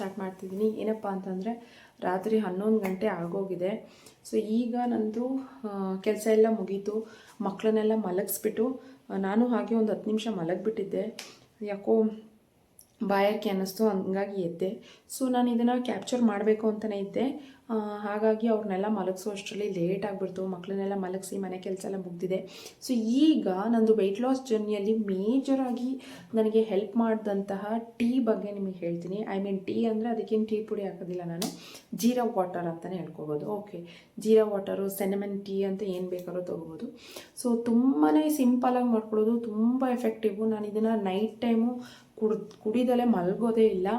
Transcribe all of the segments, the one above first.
Start ಮಾಡ್ತಿದ್ದೀನಿ. ಏನಪ್ಪ ಅಂತಂದರೆ ರಾತ್ರಿ 11 ಗಂಟೆ ಆಗೋಗಿದೆ. ಸೊ ಈಗ ನಂದು ಕೆಲಸ ಎಲ್ಲ ಮುಗೀತು. ಮಕ್ಕಳನ್ನೆಲ್ಲ ಮಲಗಿಸ್ಬಿಟ್ಟು ನಾನು ಹಾಗೆ ಒಂದು 10 ನಿಮಿಷ ಮಲಗಿಬಿಟ್ಟಿದ್ದೆ. ಯಾಕೋ ಬಾಯಾರಿಕೆ ಅನ್ನಿಸ್ತು, ಹಂಗಾಗಿ ಎದ್ದೆ. ಸೊ ನಾನು ಇದನ್ನು ಕ್ಯಾಪ್ಚರ್ ಮಾಡಬೇಕು ಅಂತಲೇ ಇದ್ದೆ. ಹಾಗಾಗಿ ಅವ್ರನ್ನೆಲ್ಲ ಮಲಗಿಸೋ ಅಷ್ಟರಲ್ಲಿ ಲೇಟ್ ಆಗಿಬಿಡ್ತು. ಮಕ್ಕಳನ್ನೆಲ್ಲ ಮಲಗಿಸಿ ಮನೆ ಕೆಲಸ ಎಲ್ಲ ಮುಗ್ದಿದೆ. ಸೊ ಈಗ ನಂದು ವೆಯ್ಟ್ ಲಾಸ್ ಜರ್ನಿಯಲ್ಲಿ ಮೇಜರಾಗಿ ನನಗೆ ಹೆಲ್ಪ್ ಮಾಡಿದಂತಹ ಟೀ ಬಗ್ಗೆ ನಿಮಗೆ ಹೇಳ್ತೀನಿ. ಐ ಮೀನ್ ಟೀ ಅಂದರೆ ಅದಕ್ಕೇನು ಟೀ ಪುಡಿ ಹಾಕೋದಿಲ್ಲ ನಾನು, ಜೀರಾ ವಾಟರ್ ಅಂತಲೇ ಹೇಳ್ಕೊಬೋದು. ಓಕೆ, ಜೀರಾ ವಾಟರು, ಸೆನಮನ್ ಟೀ ಅಂತ ಏನು ಬೇಕಾದ್ರೂ ತೊಗೋಬೋದು. ಸೊ ತುಂಬಾ ಸಿಂಪಲಾಗಿ ಮಾಡ್ಕೊಳ್ಳೋದು, ತುಂಬ ಎಫೆಕ್ಟಿವು. ನಾನು ಇದನ್ನು ನೈಟ್ ಟೈಮು ಕುಡಿದಲೇ ಮಲಗೋದೇ ಇಲ್ಲ.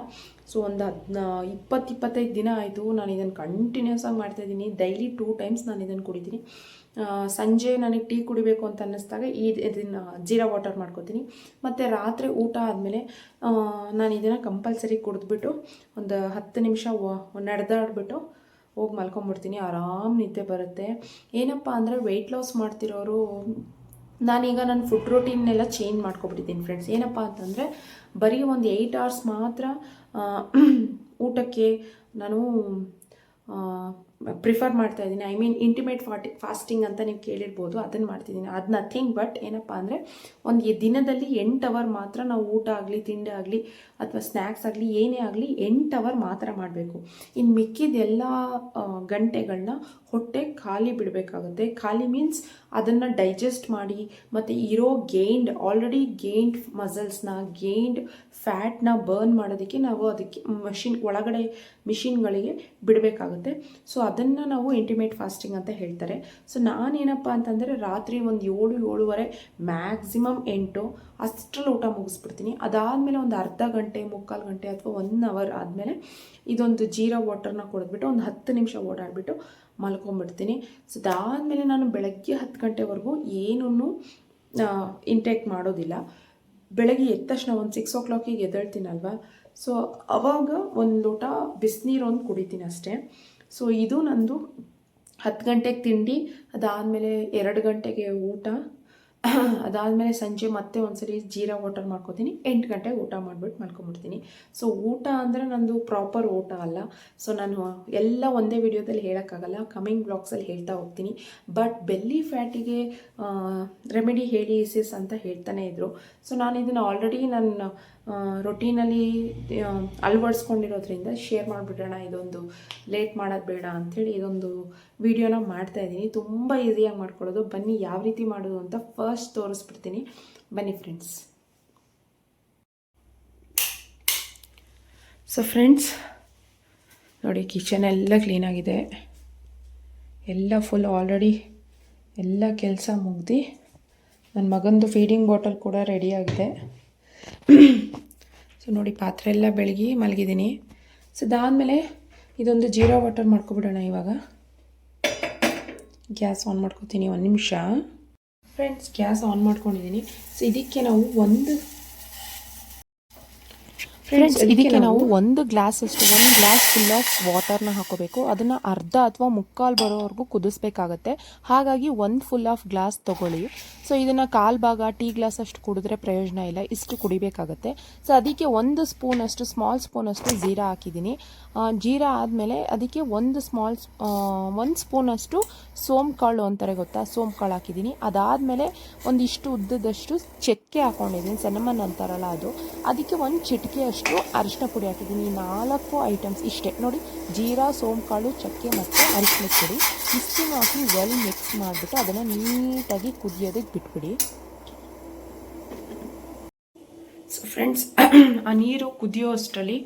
ಸೊ ಒಂದು 20-25 ದಿನ ಆಯಿತು ನಾನು ಇದನ್ನು ಕಂಟಿನ್ಯೂಸ್ ಆಗಿ ಮಾಡ್ತಾಯಿದ್ದೀನಿ. ಡೈಲಿ 2 ಟೈಮ್ಸ್ ನಾನು ಇದನ್ನು ಕುಡಿತೀನಿ. ಸಂಜೆ ನನಗೆ ಟೀ ಕುಡಿಬೇಕು ಅಂತ ಅನ್ನಿಸ್ದಾಗ ಇದನ್ನು ಜೀರಾ ವಾಟರ್ ಮಾಡ್ಕೋತೀನಿ. ಮತ್ತು ರಾತ್ರಿ ಊಟ ಆದಮೇಲೆ ನಾನು ಇದನ್ನು ಕಂಪಲ್ಸರಿ ಕುಡಿದ್ಬಿಟ್ಟು ಒಂದು 10 ನಿಮಿಷ ನಡೆದಾಡ್ಬಿಟ್ಟು ಹೋಗಿ ಮಲ್ಕೊಂಬಿಡ್ತೀನಿ. ಆರಾಮ್ ನಿದ್ದೆ ಬರುತ್ತೆ. ಏನಪ್ಪ ಅಂದರೆ ವೆಯ್ಟ್ ಲಾಸ್ ಮಾಡ್ತಿರೋರು, ನಾನೀಗ ನನ್ನ ಫುಡ್ ರೂಟೀನ್ನೆಲ್ಲ ಚೇಂಜ್ ಮಾಡ್ಕೊಬಿಟ್ಟಿದ್ದೀನಿ ಫ್ರೆಂಡ್ಸ್. ಏನಪ್ಪ ಅಂತಂದರೆ ಬರೀ ಒಂದು 8 ಅವರ್ಸ್ ಮಾತ್ರ ಊಟಕ್ಕೆ ನಾನು ಪ್ರಿಫರ್ ಮಾಡ್ತಾಯಿದ್ದೀನಿ. ಐ ಮೀನ್ ಇಂಟಿಮೇಟ್ ಫಾಸ್ಟಿಂಗ್ ಅಂತ ನೀವು ಕೇಳಿರ್ಬೋದು, ಅದನ್ನು ಮಾಡ್ತಿದ್ದೀನಿ. ಅದು ನಥಿಂಗ್ ಬಟ್ ಏನಪ್ಪ ಅಂದರೆ ಒಂದು ದಿನದಲ್ಲಿ 8 ಅವರ್ ಮಾತ್ರ ನಾವು ಊಟ ಆಗಲಿ, ತಿಂಡಿ ಆಗಲಿ ಅಥವಾ ಸ್ನ್ಯಾಕ್ಸ್ ಆಗಲಿ, ಏನೇ ಆಗಲಿ 8 ಅವರ್ ಮಾತ್ರ ಮಾಡಬೇಕು. ಇನ್ನು ಮಿಕ್ಕಿದೆಲ್ಲ ಗಂಟೆಗಳನ್ನ ಹೊಟ್ಟೆ ಖಾಲಿ ಬಿಡಬೇಕಾಗುತ್ತೆ. ಖಾಲಿ ಮೀನ್ಸ್ ಅದನ್ನು ಡೈಜೆಸ್ಟ್ ಮಾಡಿ ಮತ್ತು ಆಲ್ರೆಡಿ ಗೇನ್ಡ್ ಮಸಲ್ಸ್ನ, ಗೇನ್ಡ್ ಫ್ಯಾಟ್ನ ಬರ್ನ್ ಮಾಡೋದಕ್ಕೆ ನಾವು ಅದಕ್ಕೆ ಒಳಗಡೆ ಮಿಷಿನ್ಗಳಿಗೆ ಬಿಡಬೇಕಾಗುತ್ತೆ. ಸೊ ಅದನ್ನು ನಾವು ಇಂಟಿಮೇಟ್ ಫಾಸ್ಟಿಂಗ್ ಅಂತ ಹೇಳ್ತಾರೆ. ಸೊ ನಾನೇನಪ್ಪ ಅಂತಂದರೆ ರಾತ್ರಿ ಒಂದು 7-7:30 ಮ್ಯಾಕ್ಸಿಮಮ್ 8 ಅಷ್ಟರಲ್ಲಿ ಊಟ ಮುಗಿಸ್ಬಿಡ್ತೀನಿ. ಅದಾದಮೇಲೆ ಒಂದು ಅರ್ಧ ಗಂಟೆ, 3/4 ಗಂಟೆ ಅಥವಾ 1 ಅವರ್ ಆದಮೇಲೆ ಇದೊಂದು ಜೀರಾ ವಾಟರ್ನ ಕುಡಿದ್ಬಿಟ್ಟು ಒಂದು 10 ನಿಮಿಷ ಓಡಾಡಿಬಿಟ್ಟು ಮಲ್ಕೊಂಡ್ಬಿಡ್ತೀನಿ. ಸೊ ಅದಾದಮೇಲೆ ನಾನು ಬೆಳಗ್ಗೆ 10 ಗಂಟೆವರೆಗೂ ಏನೂ ಇಂಟೇಕ್ ಮಾಡೋದಿಲ್ಲ. ಬೆಳಗ್ಗೆ ಎದ್ದ ತಕ್ಷಣ ಒಂದು 6 o'clock ಎದ್ದೇಳ್ತೀನಲ್ವ, ಸೊ ಅವಾಗ ಒಂದು ಲೋಟ ಬಿಸಿನೀರು ಒಂದು ಕುಡಿತೀನಿ ಅಷ್ಟೇ. ಸೊ ಇದು ನಂದು 10 ಗಂಟೆಗೆ ತಿಂಡಿ, ಅದಾದಮೇಲೆ 2 ಗಂಟೆಗೆ ಊಟ, ಅದಾದಮೇಲೆ ಸಂಜೆ ಮತ್ತೆ ಒಂದ್ಸರಿ ಜೀರಾ ವಾಟರ್ ಮಾಡ್ಕೊತೀನಿ. 8 ಗಂಟೆಗೆ ಊಟ ಮಾಡಿಬಿಟ್ಟು ಮಲ್ಕೊಂಬಿಡ್ತೀನಿ. ಸೊ ಊಟ ಅಂದರೆ ನಂದು ಪ್ರಾಪರ್ ಊಟ ಅಲ್ಲ. ಸೊ ನಾನು ಎಲ್ಲ ಒಂದೇ ವಿಡಿಯೋದಲ್ಲಿ ಹೇಳೋಕ್ಕಾಗಲ್ಲ, ಕಮಿಂಗ್ ಬ್ಲಾಗ್ಸಲ್ಲಿ ಹೇಳ್ತಾ ಹೋಗ್ತೀನಿ. ಬಟ್ ಬೆಲ್ಲಿ ಫ್ಯಾಟಿಗೆ ರೆಮಿಡಿ ಹೇಳಿ ಸಿಸ್ ಅಂತ ಹೇಳ್ತಾನೆ ಇದ್ದರು. ಸೊ ನಾನು ಇದನ್ನು ಆಲ್ರೆಡಿ ನನ್ನ ರೊಟೀನಲ್ಲಿ ಅಳವಡಿಸ್ಕೊಂಡಿರೋದ್ರಿಂದ ಶೇರ್ ಮಾಡಿಬಿಡೋಣ, ಇದೊಂದು ಲೇಟ್ ಮಾಡೋದು ಬೇಡ ಅಂಥೇಳಿ ಇದೊಂದು ವಿಡಿಯೋನ ಮಾಡ್ತಾಯಿದ್ದೀನಿ. ತುಂಬ ಈಸಿಯಾಗಿ ಮಾಡ್ಕೊಳ್ಳೋದು. ಬನ್ನಿ ಯಾವ ರೀತಿ ಮಾಡೋದು ಅಂತ ಫಸ್ಟ್ ತೋರಿಸ್ಬಿಡ್ತೀನಿ. ಬನ್ನಿ ಫ್ರೆಂಡ್ಸ್. ಸೊ ಫ್ರೆಂಡ್ಸ್ ನೋಡಿ, ಕಿಚನ್ ಎಲ್ಲ ಕ್ಲೀನಾಗಿದೆ, ಎಲ್ಲ ಫುಲ್ ಆಲ್ರೆಡಿ ಎಲ್ಲ ಕೆಲಸ ಮುಗ್ದು ನನ್ನ ಮಗಂದು ಫೀಡಿಂಗ್ ಬಾಟಲ್ ಕೂಡ ರೆಡಿಯಾಗಿದೆ. ಸೊ ನೋಡಿ, ಪಾತ್ರೆ ಎಲ್ಲ ಬೆಳಗಿ ಮಲಗಿದ್ದೀನಿ. ಸೊ ಅದಾದಮೇಲೆ ಇದೊಂದು ಜೀರಾ ವಾಟರ್ ಮಾಡ್ಕೊಬಿಡೋಣ. ಇವಾಗ ಗ್ಯಾಸ್ ಆನ್ ಮಾಡ್ಕೊತೀನಿ. 1 ನಿಮಿಷ ಫ್ರೆಂಡ್ಸ್, ಗ್ಯಾಸ್ ಆನ್ ಮಾಡ್ಕೊಂಡಿದ್ದೀನಿ. ಸೊ ಇದಕ್ಕೆ ನಾವು ಒಂದು ಗ್ಲಾಸ್ ಫುಲ್ ಆಫ್ ವಾಟರ್ನ ಹಾಕೋಬೇಕು. ಅದನ್ನು ಅರ್ಧ ಅಥವಾ ಮುಕ್ಕಾಲು ಬರೋವರೆಗೂ ಕುದಿಸ್ಬೇಕಾಗತ್ತೆ. ಹಾಗಾಗಿ ಒಂದು ಫುಲ್ ಆಫ್ ಗ್ಲಾಸ್ ತೊಗೊಳ್ಳಿ. ಸೊ ಇದನ್ನು 1/4 ಭಾಗ ಟೀ ಗ್ಲಾಸ್ ಅಷ್ಟು ಕುಡಿದ್ರೆ ಪ್ರಯೋಜನ ಇಲ್ಲ, ಇಷ್ಟು ಕುಡಿಬೇಕಾಗತ್ತೆ. ಸೊ ಅದಕ್ಕೆ 1 ಸ್ಪೂನಷ್ಟು, ಸ್ಮಾಲ್ ಸ್ಪೂನಷ್ಟು ಜೀರಾ ಹಾಕಿದ್ದೀನಿ. ಜೀರಾ ಆದಮೇಲೆ ಅದಕ್ಕೆ 1 ಸ್ಪೂನಷ್ಟು ಸೋಂಪು ಕಾಳು ಅಂತಾರೆ ಗೊತ್ತಾ, ಸೋಂಪು ಕಾಳು ಹಾಕಿದ್ದೀನಿ. ಅದಾದಮೇಲೆ ಒಂದಿಷ್ಟು ಉದ್ದದಷ್ಟು ಚಕ್ಕೆ ಹಾಕ್ಕೊಂಡಿದ್ದೀನಿ, ಸೆನಮನ್ ಅಂತಾರಲ್ಲ ಅದು. ಅದಕ್ಕೆ 1 ಚಿಟಿಕೆ ಅಷ್ಟು ಅರಿಶಿನ ಪುಡಿ ಹಾಕಿದ್ದೀನಿ. 4 ಐಟಮ್ಸ್ ಇಷ್ಟೇ ನೋಡಿ, ಜೀರಾ, ಸೋಂಪು ಕಾಳು, ಚಕ್ಕೆ ಮತ್ತು ಅರಿಶಿನ ಪುಡಿ ಇಷ್ಟನ್ನು ಹಾಕಿ ವೆಲ್ ಮಿಕ್ಸ್ ಮಾಡಿಬಿಟ್ಟು ಅದನ್ನು ನೀಟಾಗಿ ಕುದಿಯೋದಕ್ಕೆ ಬಿಟ್ಬಿಡಿ. ಸೊ ಫ್ರೆಂಡ್ಸ್, ಆ ನೀರು ಕುದಿಯೋ ಅಷ್ಟರಲ್ಲಿ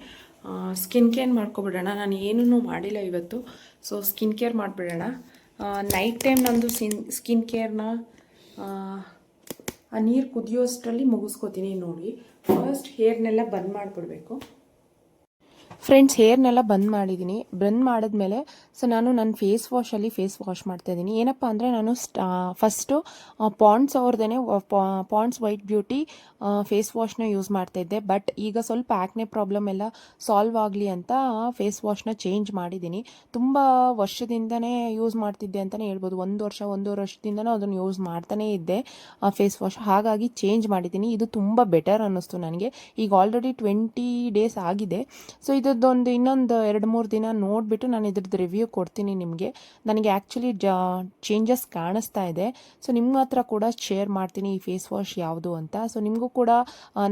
ಸ್ಕಿನ್ ಕೇರ್ ಮಾಡ್ಕೊಬಿಡೋಣ. ನಾನು ಏನೂ ಮಾಡಿಲ್ಲ ಇವತ್ತು. ಸೊ ಸ್ಕಿನ್ ಕೇರ್ ಮಾಡಿಬಿಡೋಣ. ನೈಟ್ ಟೈಮ್ ನಂದು ಸ್ಕಿನ್ ಕೇರ್ನ ಆ ನೀರು ಕುದಿಯೋ ಅಷ್ಟರಲ್ಲಿ ಮುಗಿಸ್ಕೋತೀನಿ. ನೋಡಿ, ಫಸ್ಟ್ ಹೇರ್ನೆಲ್ಲ ಬಂದ್ ಮಾಡಿಬಿಡ್ಬೇಕು. ಫ್ರೆಂಡ್ಸ್, ಹೇರ್ನೆಲ್ಲ ಬಂದ್ ಮಾಡಿದ್ದೀನಿ. ಬಂದ್ ಮಾಡಿದ್ಮೇಲೆ ಸೊ ನಾನು ನನ್ನ ಫೇಸ್ ವಾಶ್ ಮಾಡ್ತಾಯಿದ್ದೀನಿ. ಏನಪ್ಪ ಅಂದರೆ ನಾನು ಫಸ್ಟು ಪಾಂಡ್ಸ್ ಅವ್ರದ್ದೇನೆ ಪಾಂಡ್ಸ್ ವೈಟ್ ಬ್ಯೂಟಿ ಫೇಸ್ ವಾಶ್ನ ಯೂಸ್ ಮಾಡ್ತಾಯಿದ್ದೆ. ಬಟ್ ಈಗ ಸ್ವಲ್ಪ ಆ್ಯಕ್ನೆ ಪ್ರಾಬ್ಲಮ್ ಎಲ್ಲ ಸಾಲ್ವ್ ಆಗಲಿ ಅಂತ ಫೇಸ್ ವಾಶ್ನ ಚೇಂಜ್ ಮಾಡಿದ್ದೀನಿ. ತುಂಬ ವರ್ಷದಿಂದನೇ ಯೂಸ್ ಮಾಡ್ತಿದ್ದೆ ಅಂತಲೇ ಹೇಳ್ಬೋದು. 1-1.5 ವರ್ಷದಿಂದನೂ ಅದನ್ನು ಯೂಸ್ ಮಾಡ್ತಾನೇ ಇದ್ದೆ ಫೇಸ್ ವಾಶ್. ಹಾಗಾಗಿ ಚೇಂಜ್ ಮಾಡಿದ್ದೀನಿ. ಇದು ತುಂಬ ಬೆಟರ್ ಅನ್ನಿಸ್ತು ನನಗೆ. ಈಗ ಆಲ್ರೆಡಿ 20 ಡೇಸ್ ಆಗಿದೆ. ಸೊ ಇದೊಂದು ಇನ್ನೊಂದು 2-3 ದಿನ ನೋಡಿಬಿಟ್ಟು ನಾನು ಇದ್ರದ್ದು ರಿವ್ಯೂ ಕೊಡ್ತೀನಿ ನಿಮಗೆ. ನನಗೆ ಆ್ಯಕ್ಚುಲಿ ಚೇಂಜಸ್ ಕಾಣಿಸ್ತಾ ಇದೆ. ಸೊ ನಿಮ್ಮ ಹತ್ರ ಕೂಡ ಶೇರ್ ಮಾಡ್ತೀನಿ ಈ ಫೇಸ್ ವಾಶ್ ಯಾವುದು ಅಂತ. ಸೊ ನಿಮಗೂ ಕೂಡ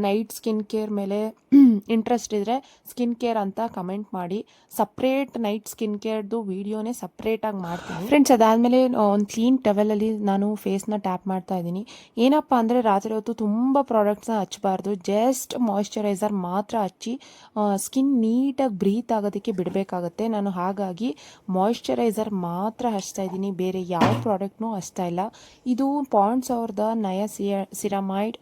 ನೈಟ್ ಸ್ಕಿನ್ ಕೇರ್ ಮೇಲೆ ಇಂಟ್ರೆಸ್ಟ್ ಇದ್ದರೆ ಸ್ಕಿನ್ ಕೇರ್ ಅಂತ ಕಮೆಂಟ್ ಮಾಡಿ. ಸಪ್ರೇಟ್ ನೈಟ್ ಸ್ಕಿನ್ ಕೇರ್ದು ವೀಡಿಯೋನೇ ಸಪ್ರೇಟಾಗಿ ಮಾಡ್ತೀನಿ ಫ್ರೆಂಡ್ಸ್. ಅದಾದಮೇಲೆ ಒಂದು ಕ್ಲೀನ್ ಟವೆಲಲ್ಲಿ ನಾನು ಫೇಸ್ನ ಟ್ಯಾಪ್ ಮಾಡ್ತಾ ಇದ್ದೀನಿ. ಏನಪ್ಪ ಅಂದರೆ ರಾತ್ರಿ ಹೊತ್ತು ತುಂಬ ಪ್ರಾಡಕ್ಟ್ಸ್ನ ಹಚ್ಚಬಾರ್ದು, ಜಸ್ಟ್ ಮಾಯಿಶ್ಚರೈಸರ್ ಮಾತ್ರ ಹಚ್ಚಿ ಸ್ಕಿನ್ ನೀಟಾಗಿ ಬ್ರೀತ್ ಆಗೋದಕ್ಕೆ ಬಿಡಬೇಕಾಗತ್ತೆ. ನಾನು ಹಾಗಾಗಿ ಮಾಯಿಶ್ಚರೈಸರ್ ಮಾತ್ರ ಹಚ್ತಾ ಇದ್ದೀನಿ, ಬೇರೆ ಯಾವ ಪ್ರಾಡಕ್ಟ್ನೂ ಹಚ್ತಾ ಇಲ್ಲ. ಇದು ಪಾಂಡ್ಸ್ ಅವ್ರದ್ದು ನಯಾಸಿರಮೈಡ್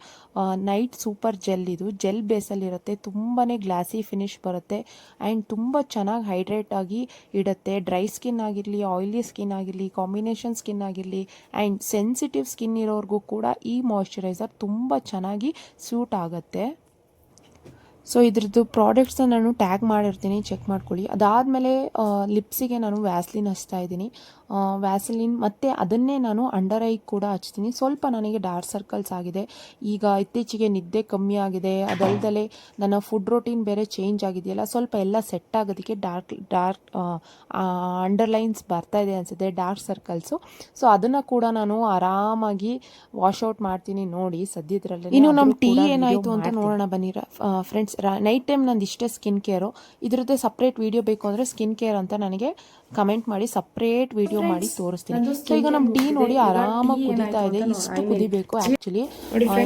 ನೈಟ್ ಸೂಪರ್ ಜೆಲ್. ಇದು ಜೆಲ್ ಬೇಸಲ್ಲಿರುತ್ತೆ, ತುಂಬಾ ಗ್ಲಾಸಿ ಫಿನಿಶ್ ಬರುತ್ತೆ ಆ್ಯಂಡ್ ತುಂಬ ಚೆನ್ನಾಗಿ ಹೈಡ್ರೇಟ್ ಆಗಿ ಇಡುತ್ತೆ. ಡ್ರೈ ಸ್ಕಿನ್ ಆಗಿರಲಿ, ಆಯಿಲಿ ಸ್ಕಿನ್ ಆಗಿರಲಿ, ಕಾಂಬಿನೇಷನ್ ಸ್ಕಿನ್ ಆಗಿರಲಿ ಆ್ಯಂಡ್ ಸೆನ್ಸಿಟಿವ್ ಸ್ಕಿನ್ ಇರೋರ್ಗೂ ಕೂಡ ಈ ಮಾಯಿಶ್ಚರೈಸರ್ ತುಂಬ ಚೆನ್ನಾಗಿ ಸೂಟ್ ಆಗುತ್ತೆ. ಸೊ ಇದ್ರದ್ದು ಪ್ರಾಡಕ್ಟ್ಸ್ನ ನಾನು ಟ್ಯಾಗ್ ಮಾಡಿರ್ತೀನಿ, ಚೆಕ್ ಮಾಡ್ಕೊಳ್ಳಿ. ಅದಾದಮೇಲೆ ಲಿಪ್ಸಿಗೆ ನಾನು ವ್ಯಾಸ್ಲಿನ್ ಹಚ್ತಾ ಇದ್ದೀನಿ. ವ್ಯಾಸಲಿನ್ ಮತ್ತು ಅದನ್ನೇ ನಾನು ಅಂಡರ್ ಐಗೆ ಕೂಡ ಹಚ್ತೀನಿ. ಸ್ವಲ್ಪ ನನಗೆ ಡಾರ್ಕ್ ಸರ್ಕಲ್ಸ್ ಆಗಿದೆ, ಈಗ ಇತ್ತೀಚೆಗೆ ನಿದ್ದೆ ಕಮ್ಮಿ ಆಗಿದೆ, ಅದಲ್ಲದೆ ನನ್ನ ಫುಡ್ ರೊಟೀನ್ ಬೇರೆ ಚೇಂಜ್ ಆಗಿದೆಯಲ್ಲ, ಸ್ವಲ್ಪ ಎಲ್ಲ ಸೆಟ್ ಆಗೋದಕ್ಕೆ ಡಾರ್ಕ್ ಅಂಡರ್ಲೈನ್ಸ್ ಬರ್ತಾ ಇದೆ ಅನಿಸುತ್ತೆ, ಡಾರ್ಕ್ ಸರ್ಕಲ್ಸು. ಸೊ ಅದನ್ನು ಕೂಡ ನಾನು ಆರಾಮಾಗಿ ವಾಶ್ಔಟ್ ಮಾಡ್ತೀನಿ ನೋಡಿ ಸದ್ಯದ್ರಲ್ಲಿ. ಇನ್ನು ನಮ್ಮ ಟೀ ಏನಾಯಿತು ಅಂತ ನೋಡೋಣ ಬನ್ನಿ ಫ್ರೆಂಡ್ಸ್. ನೈಟ್ ಟೈಮ್ ನಂದು ಇಷ್ಟೇ ಸ್ಕಿನ್ ಕೇರು. ಇದ್ರದ್ದೇ ಸಪ್ರೇಟ್ ವಿಡಿಯೋ ಬೇಕು ಅಂದರೆ ಸ್ಕಿನ್ ಕೇರ್ ಅಂತ ನನಗೆ ಕಮೆಂಟ್ ಮಾಡಿ, ಸಪ್ರೇಟ್ ವಿಡಿಯೋ ಮಾಡಿ ತೋರಿಸ್ತೀನಿ. ಸೊ ಈಗ ನಮ್ಮ ಟೀ ನೋಡಿ ಆರಾಮಾಗಿ ಕುದೀತಾ ಇದೆ, ಇಷ್ಟು ಕುದಿಬೇಕು ಆ್ಯಕ್ಚುಲಿ.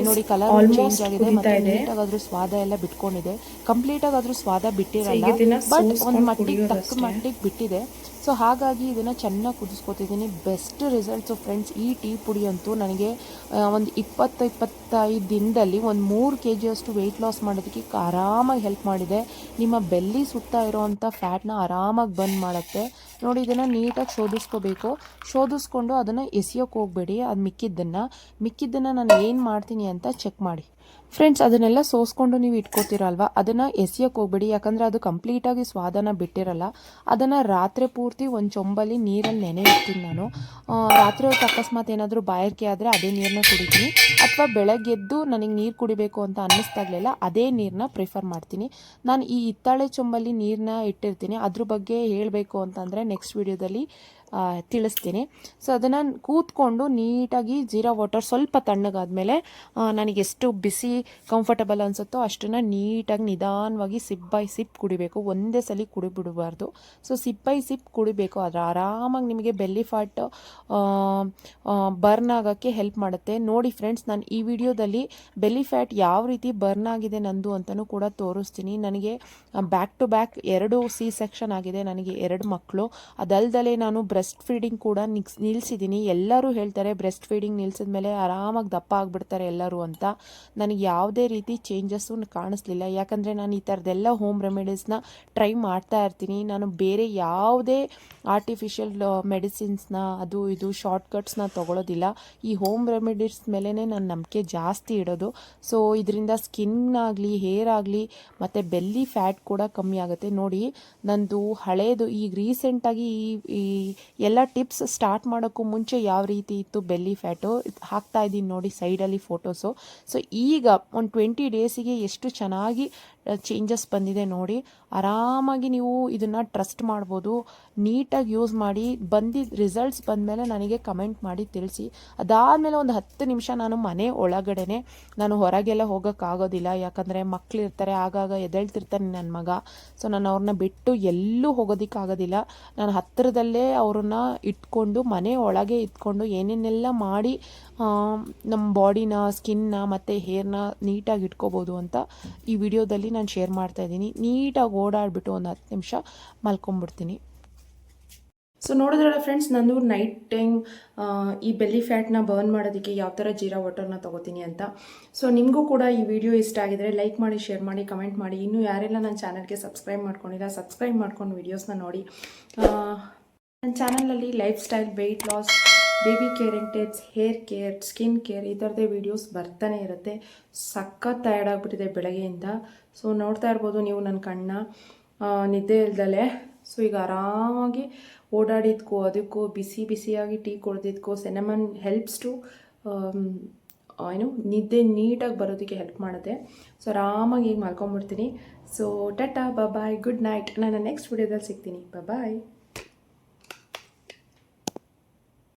ನೋಡಿ ಕಲರ್ ಚೇಂಜ್ ಆಗಿದೆ ಮತ್ತು ನೀಟಾಗಿ ಅದ್ರ ಸ್ವಾದ ಎಲ್ಲ ಬಿಟ್ಕೊಂಡಿದೆ. ಕಂಪ್ಲೀಟಾಗಿ ಅದ್ರ ಸ್ವಾದ ಬಿಟ್ಟಿರಲ್ಲ, ಬಟ್ ಒಂದು ಮಟ್ಟಿಗೆ ತಕ್ಕ ಮಟ್ಟಿಗೆ ಬಿಟ್ಟಿದೆ. ಸೊ ಹಾಗಾಗಿ ಇದನ್ನು ಚೆನ್ನಾಗಿ ಕುದಿಸ್ಕೊತಿದ್ದೀನಿ. Best results friends. ಈ ಟೀ ಪುಡಿ ಅಂತೂ ನನಗೆ ಒಂದು 20-25 ದಿನದಲ್ಲಿ ಒಂದು 3 kg ವೆಯ್ಟ್ ಲಾಸ್ ಮಾಡೋದಕ್ಕೆ ಆರಾಮಾಗಿ ಹೆಲ್ಪ್ ಮಾಡಿದೆ. ನಿಮ್ಮ ಬೆಲ್ಲಿ ಸುತ್ತ ಇರೋವಂಥ ಫ್ಯಾಟ್ನ ಆರಾಮಾಗಿ ಬಂದ್ ಮಾಡುತ್ತೆ ನೋಡಿ. ಇದನ್ನು ನೀಟಾಗಿ ಶೋಧಿಸ್ಕೋಬೇಕು. ಶೋಧಿಸ್ಕೊಂಡು ಅದನ್ನು ಎಸೆಯೋಕ್ಕೆ ಹೋಗಬೇಡಿ. ಅದು ಮಿಕ್ಕಿದ್ದನ್ನು ನಾನು ಏನು ಮಾಡ್ತೀನಿ ಅಂತ ಚೆಕ್ ಮಾಡಿ ಫ್ರೆಂಡ್ಸ್. ಅದನ್ನೆಲ್ಲ ಸೋಸ್ಕೊಂಡು ನೀವು ಇಟ್ಕೋತೀರಲ್ವ, ಅದನ್ನು ಎಸೆಯೋಕ್ಕೆ ಹೋಗಬೇಡಿ, ಯಾಕಂದರೆ ಅದು ಕಂಪ್ಲೀಟಾಗಿ ಸ್ವಾದನ ಬಿಟ್ಟಿರಲ್ಲ. ಅದನ್ನು ರಾತ್ರಿ ಪೂರ್ತಿ ಒಂದು ಚೊಂಬಲ್ಲಿ ನೀರಲ್ಲಿ ನೆನೆ ಇಡ್ತೀನಿ ನಾನು. ರಾತ್ರಿ ಹೊತ್ತು ಅಕಸ್ಮಾತ್ ಏನಾದರೂ ಬಾಯಾರಿಕೆ ಆದರೆ ಅದೇ ನೀರನ್ನ ಕುಡಿತೀನಿ, ಅಥವಾ ಬೆಳಗ್ಗೆದ್ದು ನನಗೆ ನೀರು ಕುಡಿಬೇಕು ಅಂತ ಅನ್ನಿಸ್ದಾಗಲೆಲ್ಲ ಅದೇ ನೀರನ್ನ ಪ್ರಿಫರ್ ಮಾಡ್ತೀನಿ. ನಾನು ಈ ಹಿತ್ತಾಳೆ ಚೊಂಬಲ್ಲಿ ನೀರನ್ನ ಇಟ್ಟಿರ್ತೀನಿ, ಅದ್ರ ಬಗ್ಗೆ ಹೇಳಬೇಕು ಅಂತಂದರೆ ನೆಕ್ಸ್ಟ್ ವಿಡಿಯೋದಲ್ಲಿ ತಿಳಿಸ್ತೀನಿ. ಸೊ ಅದನ್ನು ಕೂತ್ಕೊಂಡು ನೀಟಾಗಿ ಜೀರಾ ವಾಟರ್ ಸ್ವಲ್ಪ ತಣ್ಣಗಾದ್ಮೇಲೆ ನನಗೆ ಎಷ್ಟು ಬಿಸಿ ಕಂಫರ್ಟಬಲ್ ಅನಿಸುತ್ತೋ ಅಷ್ಟನ್ನು ನೀಟಾಗಿ ನಿಧಾನವಾಗಿ ಸಿಪ್ ಬೈ ಸಿಪ್ ಕುಡಿಬೇಕು, ಒಂದೇ ಸಲ ಕುಡಿಬಿಡಬಾರ್ದು. ಸೊ ಸಿಪ್ ಬೈ ಸಿಪ್ ಕುಡಿಬೇಕು. ಅದರ ಆರಾಮಾಗಿ ನಿಮಗೆ ಬೆಲ್ಲಿ ಫ್ಯಾಟ್ ಬರ್ನ್ ಆಗೋಕ್ಕೆ ಹೆಲ್ಪ್ ಮಾಡುತ್ತೆ. ನೋಡಿ ಫ್ರೆಂಡ್ಸ್, ನಾನು ಈ ವಿಡಿಯೋದಲ್ಲಿ ಬೆಲ್ಲಿ ಫ್ಯಾಟ್ ಯಾವ ರೀತಿ ಬರ್ನ್ ಆಗಿದೆ ನಂದು ಅಂತಲೂ ಕೂಡ ತೋರಿಸ್ತೀನಿ. ನನಗೆ ಬ್ಯಾಕ್ ಟು ಬ್ಯಾಕ್ 2 C-ಸೆಕ್ಷನ್ ಆಗಿದೆ, ನನಗೆ 2 ಮಕ್ಕಳು. ಅದಲ್ದಲೇ ನಾನು ಬ್ರೆಸ್ಟ್ ಫೀಡಿಂಗ್ ಕೂಡ ನಿಲ್ಲಿಸಿದ್ದೀನಿ. ಎಲ್ಲರೂ ಹೇಳ್ತಾರೆ ಬ್ರೆಸ್ಟ್ ಫೀಡಿಂಗ್ ನಿಲ್ಲಿಸಿದ್ಮೇಲೆ ಆರಾಮಾಗಿ ದಪ್ಪ ಆಗಿಬಿಡ್ತಾರೆ ಎಲ್ಲರೂ ಅಂತ. ನನಗೆ ಯಾವುದೇ ರೀತಿ ಚೇಂಜಸ್ಸು ಕಾಣಿಸ್ಲಿಲ್ಲ, ಯಾಕಂದರೆ ನಾನು ಈ ಥರದ್ದೆಲ್ಲ ಹೋಮ್ ರೆಮಿಡೀಸ್ನ ಟ್ರೈ ಮಾಡ್ತಾ ಇರ್ತೀನಿ. ನಾನು ಬೇರೆ ಯಾವುದೇ ಆರ್ಟಿಫಿಷಿಯಲ್ ಮೆಡಿಸಿನ್ಸ್ನ ಅದು ಇದು ಶಾರ್ಟ್ಕಟ್ಸ್ನ ತೊಗೊಳೋದಿಲ್ಲ. ಈ ಹೋಮ್ ರೆಮಿಡೀಸ್ ಮೇಲೇ ನಾನು ನಂಬಿಕೆ ಜಾಸ್ತಿ ಇಡೋದು. ಸೊ ಇದರಿಂದ ಸ್ಕಿನ್ ಆಗಲಿ, ಹೇರ್ ಆಗಲಿ ಮತ್ತು ಬೆಲ್ಲಿ ಫ್ಯಾಟ್ ಕೂಡ ಕಮ್ಮಿ ಆಗುತ್ತೆ. ನೋಡಿ ನಂದು ಹಳೇದು ಈಗ ರೀಸೆಂಟಾಗಿ ಈ ಎಲ್ಲ ಟಿಪ್ಸ್ ಸ್ಟಾರ್ಟ್ ಮಾಡೋಕ್ಕೂ ಮುಂಚೆ ಯಾವ ರೀತಿ ಇತ್ತು ಬೆಲ್ಲಿ ಫ್ಯಾಟು ಹಾಕ್ತಾ ಇದ್ದೀನಿ ನೋಡಿ ಸೈಡಲ್ಲಿ ಫೋಟೋಸು. ಸೊ ಈಗ ಒಂದು 20 ಡೇಸಿಗೆ ಎಷ್ಟು ಚೆನ್ನಾಗಿ ಚೇಂಜಸ್ ಬಂದಿದೆ ನೋಡಿ. ಆರಾಮಾಗಿ ನೀವು ಇದನ್ನು ಟ್ರಸ್ಟ್ ಮಾಡ್ಬೋದು, ನೀಟಾಗಿ ಯೂಸ್ ಮಾಡಿ. ಬಂದಿದ್ದ ರಿಸಲ್ಟ್ಸ್ ಬಂದಮೇಲೆ ನನಗೆ ಕಮೆಂಟ್ ಮಾಡಿ ತಿಳಿಸಿ. ಅದಾದಮೇಲೆ ಒಂದು 10 ನಿಮಿಷ ನಾನು ಮನೆ ಒಳಗಡೆ, ನಾನು ಹೊರಗೆಲ್ಲ ಹೋಗೋಕ್ಕಾಗೋದಿಲ್ಲ, ಯಾಕಂದರೆ ಮಕ್ಕಳಿರ್ತಾರೆ, ಆಗಾಗ ಎದ್ದೇಳ್ತಿರ್ತಾನೆ ನನ್ನ ಮಗ. ಸೊ ನಾನು ಅವ್ರನ್ನ ಬಿಟ್ಟು ಎಲ್ಲೂ ಹೋಗೋದಕ್ಕಾಗೋದಿಲ್ಲ. ನಾನು ಹತ್ತಿರದಲ್ಲೇ ಅವ್ರನ್ನ ಇಟ್ಕೊಂಡು ಮನೆ ಒಳಗೆ ಇಟ್ಕೊಂಡು ಏನೇನೆಲ್ಲ ಮಾಡಿ ನಮ್ಮ ಬಾಡಿನ, ಸ್ಕಿನ್ನ ಮತ್ತು ಹೇರ್ನ ನೀಟಾಗಿ ಇಟ್ಕೋಬೋದು ಅಂತ ಈ ವಿಡಿಯೋದಲ್ಲಿ ನಾನು ಶೇರ್ ಮಾಡ್ತಾ ಇದ್ದೀನಿ. ನೀಟಾಗಿ ಓಡಾಡಿಬಿಟ್ಟು ಒಂದು 10 ನಿಮಿಷ ಮಲ್ಕೊಂಡ್ಬಿಡ್ತೀನಿ. ಸೊ ನೋಡಿದ್ರಲ್ಲ ಫ್ರೆಂಡ್ಸ್, ನಾನು ನೈಟ್ ಟೈಮ್ ಈ ಬೆಲ್ಲಿ ಫ್ಯಾಟ್ನ ಬರ್ನ್ ಮಾಡೋದಕ್ಕೆ ಯಾವ ಥರ ಜೀರಾ ವಾಟರ್ನ ತೊಗೋತೀನಿ ಅಂತ. ಸೊ ನಿಮಗೂ ಕೂಡ ಈ ವಿಡಿಯೋ ಇಷ್ಟ ಆಗಿದರೆ ಲೈಕ್ ಮಾಡಿ, ಶೇರ್ ಮಾಡಿ, ಕಮೆಂಟ್ ಮಾಡಿ. ಇನ್ನೂ ಯಾರೆಲ್ಲ ನನ್ನ ಚಾನಲ್ಗೆ ಸಬ್ಸ್ಕ್ರೈಬ್ ಮಾಡ್ಕೊಂಡಿಲ್ಲ, ಸಬ್ಸ್ಕ್ರೈಬ್ ಮಾಡ್ಕೊಂಡು ವೀಡಿಯೋಸ್ನ ನೋಡಿ. ನನ್ನ ಚಾನಲಲ್ಲಿ lifestyle, weight loss, baby caring tips, hair care, skin care ಈ ಥರದೇ ವೀಡಿಯೋಸ್ ಬರ್ತಾನೆ ಇರುತ್ತೆ. ಸಖತ್ ಟಯರ್ಡ್ ಆಗಿಬಿಟ್ಟಿದೆ ಬೆಳಗ್ಗೆಯಿಂದ. ಸೊ ನೋಡ್ತಾ ಇರ್ಬೋದು ನೀವು ನನ್ನ ಕಣ್ಣ, ನಿದ್ದೆ ಇಲ್ದಲೆ. ಸೊ ಈಗ ಆರಾಮಾಗಿ ಓಡಾಡಿದ್ಕೋ, ಅದಕ್ಕೂ ಬಿಸಿಯಾಗಿ ಟೀ ಕುಡ್ದಿದ್ಕೋ ಸಿನಮನ್ ಹೆಲ್ಪ್ಸ್ ಟು ಏನು ನಿದ್ದೆ ನೀಟಾಗಿ ಬರೋದಕ್ಕೆ ಹೆಲ್ಪ್ ಮಾಡುತ್ತೆ. ಸೊ ಆರಾಮಾಗಿ ಈಗ ಮಲ್ಕೊಂಬಿಡ್ತೀನಿ. ಸೊ ಟಾಟಾ ಬಾಯ್, ಗುಡ್ ನೈಟ್. ನಾನು ನೆಕ್ಸ್ಟ್ ವಿಡಿಯೋದಲ್ಲಿ ಸಿಗ್ತೀನಿ. ಬಾಯ್.